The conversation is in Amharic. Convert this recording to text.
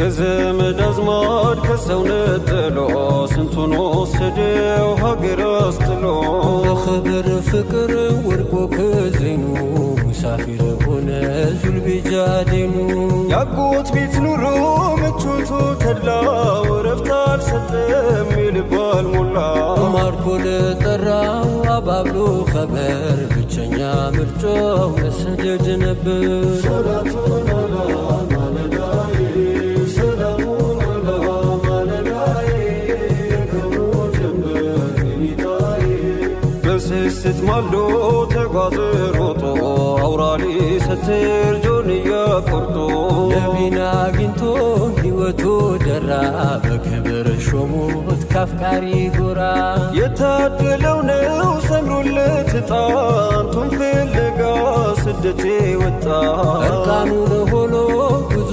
ከዘመድ አዝማድ ከሰው ነጥሎ ስንቱን ወሰደው ሀገር አስጥሎ በኸበር ፍቅር ወድቆ ከዘይኑ ሙሳፊር ሆነ ዙልቢጃዴኑ ያጎት ቤት ኑሮ ምቾቱ ተድላ ወረፍት አልሰጠም ይልባል ሞላ ማርኮ ለጠራው አባብሎ ኸበር ብቸኛ ምርጫው መሰደድ ነበር ሰላቱን አላ ማለዳዬ ሰላሙን አላ ማለዳዬ ከብሮ ጀንበር ጌታዬ በስስት ማልዶ ተጓዘ ሮጦ አውራሊ ሰትር ጆንያ ቆርጦ ነቢና አግኝቶ ሕይወቱ ደራ በክብር ሾሞት ካፍቃሪ ጎራ የታደለው ነው ሰምሮለት ጣንቱን ፍለጋ ስደቴ ወጣ እርቃኑን ሆኖ ጉዞ